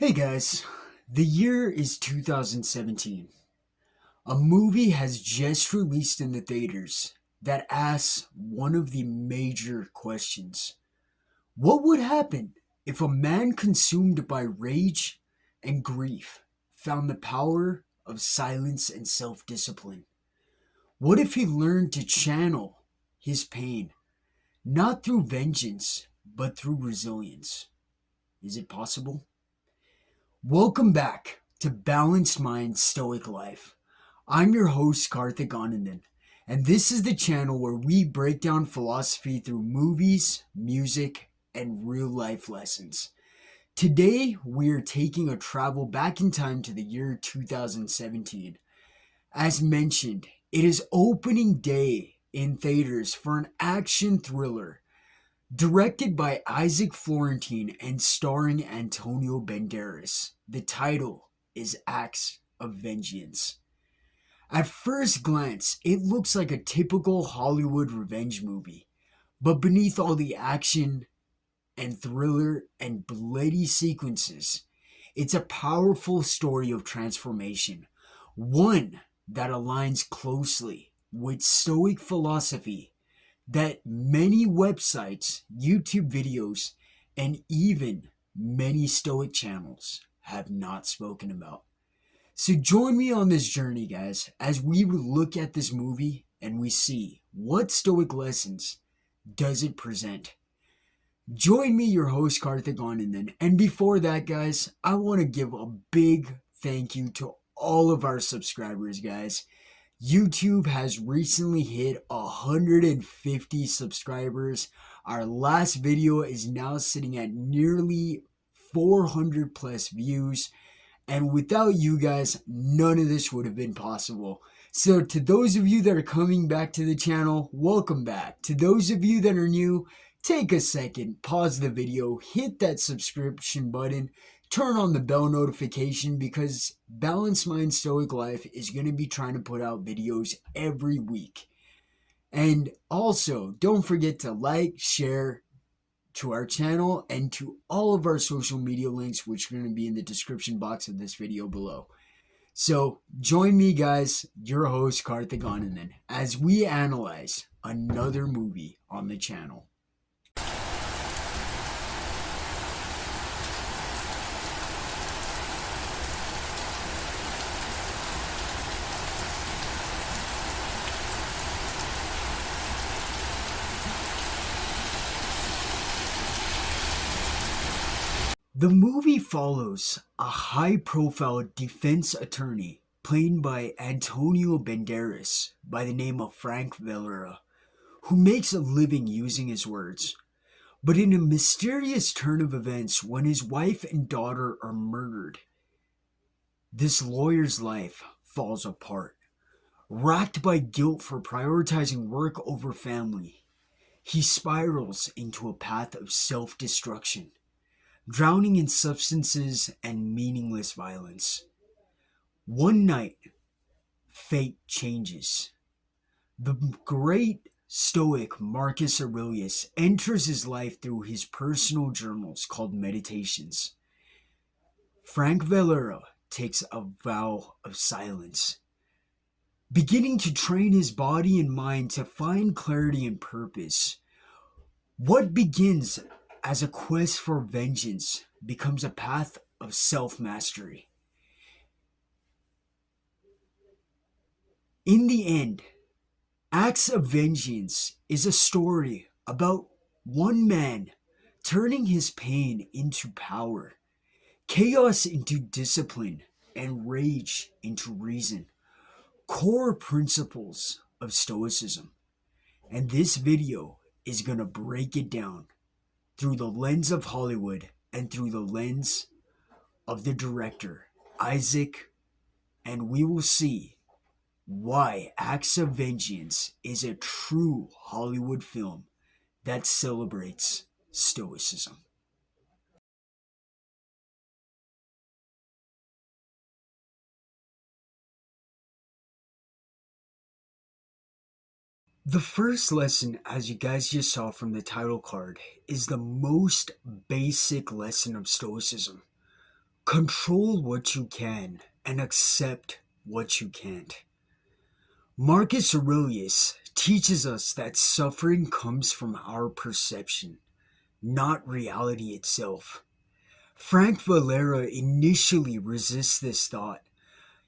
Hey guys, the year is 2017. A movie has just released in the theaters that asks one of the major questions. What would happen if a man consumed by rage and grief found the power of silence and self discipline? What if he learned to channel his pain, not through vengeance, but through resilience? Is it possible? Welcome back to Balanced Mind Stoic Life. I'm your host, Karthik Anandan, and this is the channel where we break down philosophy through movies, music, and real life lessons. Today, we are taking a travel back in time to the year 2017. As mentioned, it is opening day in theaters for an action thriller directed by Isaac Florentine and starring Antonio Banderas. The title is Acts of Vengeance. At first glance, it looks like a typical Hollywood revenge movie, but beneath all the action and thriller and bloody sequences, it's a powerful story of transformation, one that aligns closely with Stoic philosophy that many websites, YouTube videos, and even many Stoic channels have not spoken about. So join me on this journey, guys, as we look at this movie and we see what Stoic lessons does it present. Join me, your host, Karthik Anandan. And before that, guys, I want to give a big thank you to all of our subscribers, guys. YouTube has recently hit 150 subscribers. Our last video is now sitting at nearly 400 plus views. And without you guys, none of this would have been possible. So to those of you that are coming back to the channel, welcome back. To those of you that are new, take a second, pause the video, hit that subscription button, turn on the bell notification because Balanced Mind Stoic Life is going to be trying to put out videos every week. And also, don't forget to like, share to our channel and to all of our social media links, which are going to be in the description box of this video below. So join me, guys, your host, Karthik Anandan, as we analyze another movie on the channel. The movie follows a high-profile defense attorney played by Antonio Banderas by the name of Frank Valera, who makes a living using his words. But in a mysterious turn of events, when his wife and daughter are murdered, this lawyer's life falls apart. Racked by guilt for prioritizing work over family, he spirals into a path of self-destruction, drowning in substances and meaningless violence. One night, fate changes. The great Stoic Marcus Aurelius enters his life through his personal journals called Meditations. Frank Valera takes a vow of silence, beginning to train his body and mind to find clarity and purpose. What begins as a quest for vengeance becomes a path of self-mastery. In the end, Acts of Vengeance is a story about one man turning his pain into power, chaos into discipline, and rage into reason. Core principles of Stoicism. And this video is going to break it down through the lens of Hollywood and through the lens of the director, Isaac, and we will see why Acts of Vengeance is a true Hollywood film that celebrates Stoicism. The first lesson, as you guys just saw from the title card, is the most basic lesson of Stoicism. Control what you can and accept what you can't. Marcus Aurelius teaches us that suffering comes from our perception, not reality itself. Frank Valera initially resists this thought.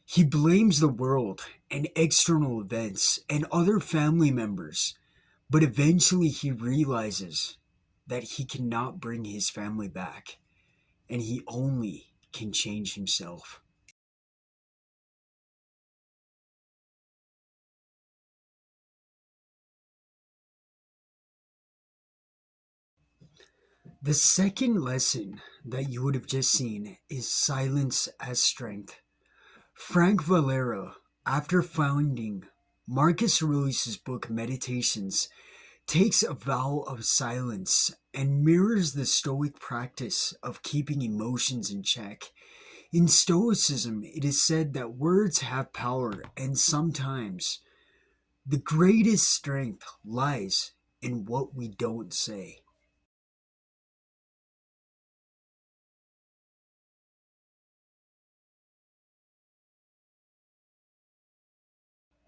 He blames the world and external events and other family members, but eventually he realizes that he cannot bring his family back and he only can change himself. The second lesson that you would have just seen is silence as strength. Frank Valera, after founding Marcus Aurelius' book Meditations, takes a vow of silence and mirrors the Stoic practice of keeping emotions in check. In Stoicism, it is said that words have power, and sometimes the greatest strength lies in what we don't say.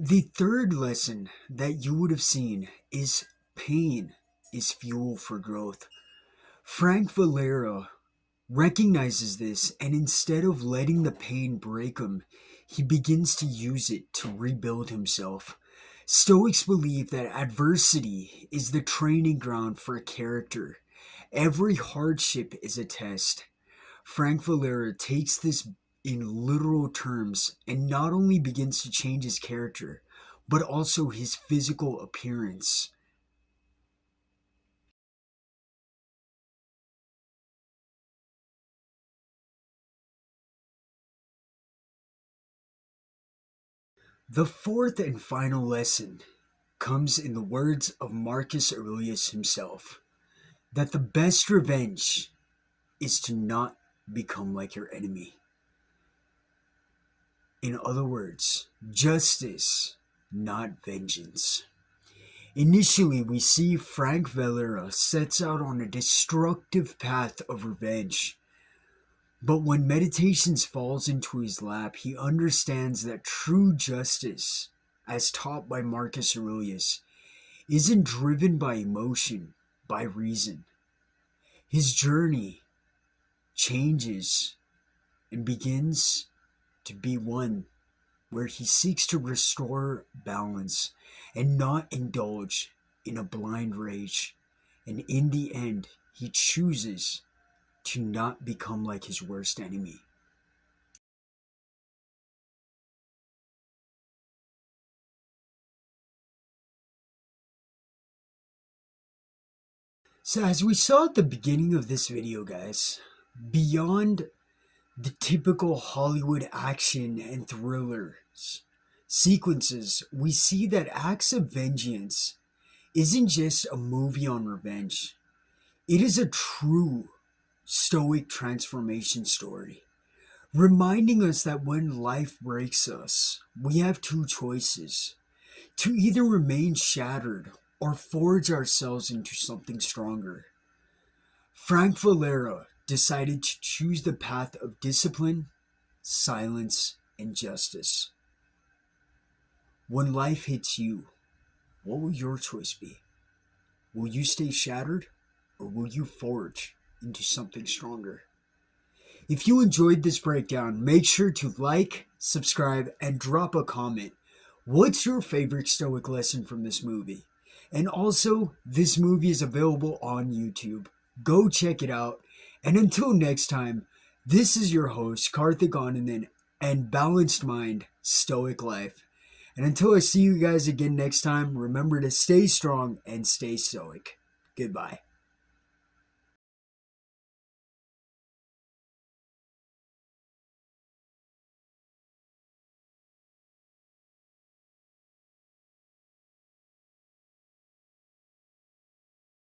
The third lesson that you would have seen is pain is fuel for growth. Frank Valera recognizes this, and instead of letting the pain break him, he begins to use it to rebuild himself. Stoics believe that adversity is the training ground for a character. Every hardship is a test. Frank Valera takes this in literal terms and not only begins to change his character, but also his physical appearance. The fourth and final lesson comes in the words of Marcus Aurelius himself, that the best revenge is to not become like your enemy. In other words, justice, not vengeance. Initially, we see Frank Valera sets out on a destructive path of revenge. But when meditations falls into his lap, he understands that true justice, as taught by Marcus Aurelius, isn't driven by emotion, by reason. His journey changes and begins to be one where he seeks to restore balance and not indulge in a blind rage. And in the end, he chooses to not become like his worst enemy. So, as we saw at the beginning of this video, guys, beyond the typical Hollywood action and thrillers sequences, we see that Acts of Vengeance isn't just a movie on revenge, it is a true Stoic transformation story, reminding us that when life breaks us, we have two choices: to either remain shattered or forge ourselves into something stronger. Frank Valera decided to choose the path of discipline, silence, and justice. When life hits you, what will your choice be? Will you stay shattered or will you forge into something stronger? If you enjoyed this breakdown, make sure to like, subscribe, and drop a comment. What's your favorite Stoic lesson from this movie? And also, this movie is available on YouTube. Go check it out. And until next time, this is your host, Karthik Anandan, and Balanced Mind, Stoic Life. And until I see you guys again next time, remember to stay strong and stay stoic. Goodbye.